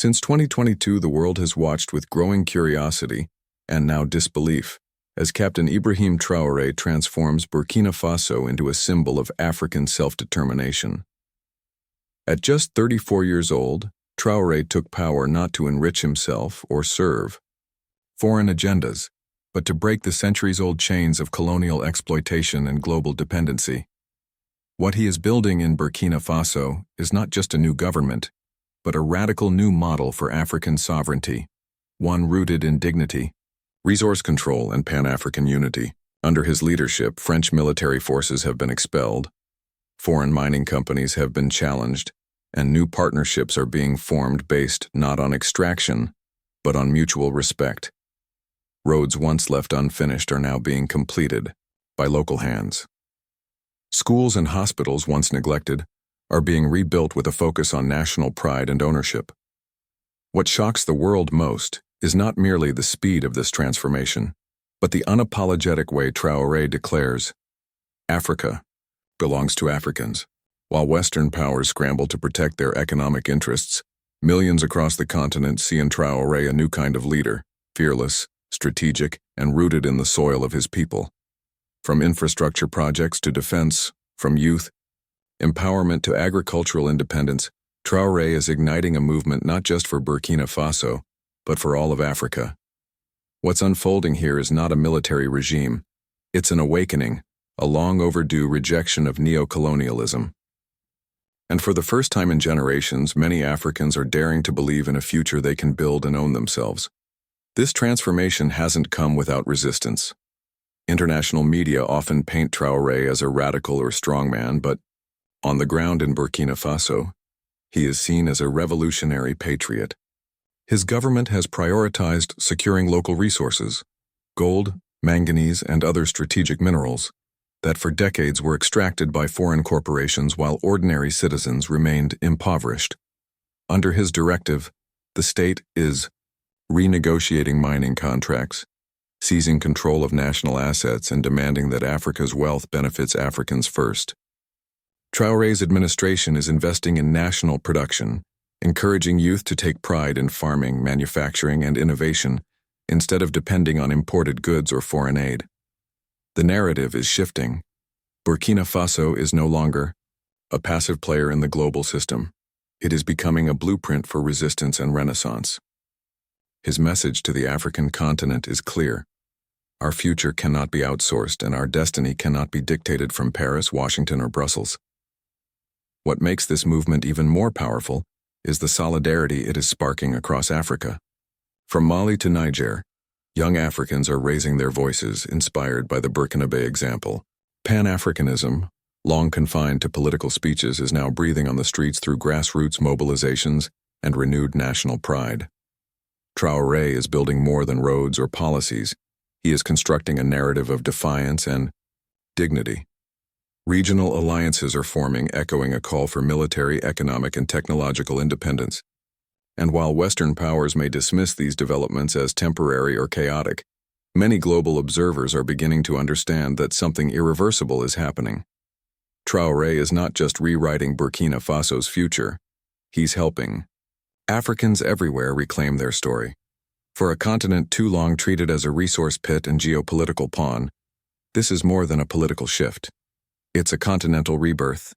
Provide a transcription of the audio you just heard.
Since 2022, the world has watched with growing curiosity, and now disbelief, as Captain Ibrahim Traoré transforms Burkina Faso into a symbol of African self-determination. At just 34 years old, Traoré took power not to enrich himself or serve foreign agendas, but to break the centuries-old chains of colonial exploitation and global dependency. What he is building in Burkina Faso is not just a new government, but a radical new model for African sovereignty, one rooted in dignity, resource control, and Pan-African unity. Under his leadership, French military forces have been expelled, foreign mining companies have been challenged, and new partnerships are being formed based not on extraction, but on mutual respect. Roads once left unfinished are now being completed by local hands. Schools and hospitals once neglected are being rebuilt with a focus on national pride and ownership. What shocks the world most is not merely the speed of this transformation, but the unapologetic way Traoré declares, "Africa belongs to Africans." While Western powers scramble to protect their economic interests, millions across the continent see in Traoré a new kind of leader, fearless, strategic, and rooted in the soil of his people. From infrastructure projects to defense, from youth empowerment to agricultural independence, Traoré is igniting a movement not just for Burkina Faso, but for all of Africa. What's unfolding here is not a military regime. It's an awakening, a long overdue rejection of neocolonialism. And for the first time in generations, many Africans are daring to believe in a future they can build and own themselves. This transformation hasn't come without resistance. International media often paint Traoré as a radical or strongman, but on the ground in Burkina Faso, he is seen as a revolutionary patriot. His government has prioritized securing local resources, gold, manganese, and other strategic minerals, that for decades were extracted by foreign corporations while ordinary citizens remained impoverished. Under his directive, the state is renegotiating mining contracts, seizing control of national assets, and demanding that Africa's wealth benefits Africans first. Traoré's administration is investing in national production, encouraging youth to take pride in farming, manufacturing, and innovation, instead of depending on imported goods or foreign aid. The narrative is shifting. Burkina Faso is no longer a passive player in the global system. It is becoming a blueprint for resistance and renaissance. His message to the African continent is clear. Our future cannot be outsourced, and our destiny cannot be dictated from Paris, Washington, or Brussels. What makes this movement even more powerful is the solidarity it is sparking across Africa. From Mali to Niger, young Africans are raising their voices, inspired by the Burkinabe example. Pan-Africanism, long confined to political speeches, is now breathing on the streets through grassroots mobilizations and renewed national pride. Traoré is building more than roads or policies. He is constructing a narrative of defiance and dignity. Regional alliances are forming, echoing a call for military, economic, and technological independence. And while Western powers may dismiss these developments as temporary or chaotic, many global observers are beginning to understand that something irreversible is happening. Traoré is not just rewriting Burkina Faso's future, he's helping Africans everywhere reclaim their story. For a continent too long treated as a resource pit and geopolitical pawn, this is more than a political shift. It's a continental rebirth.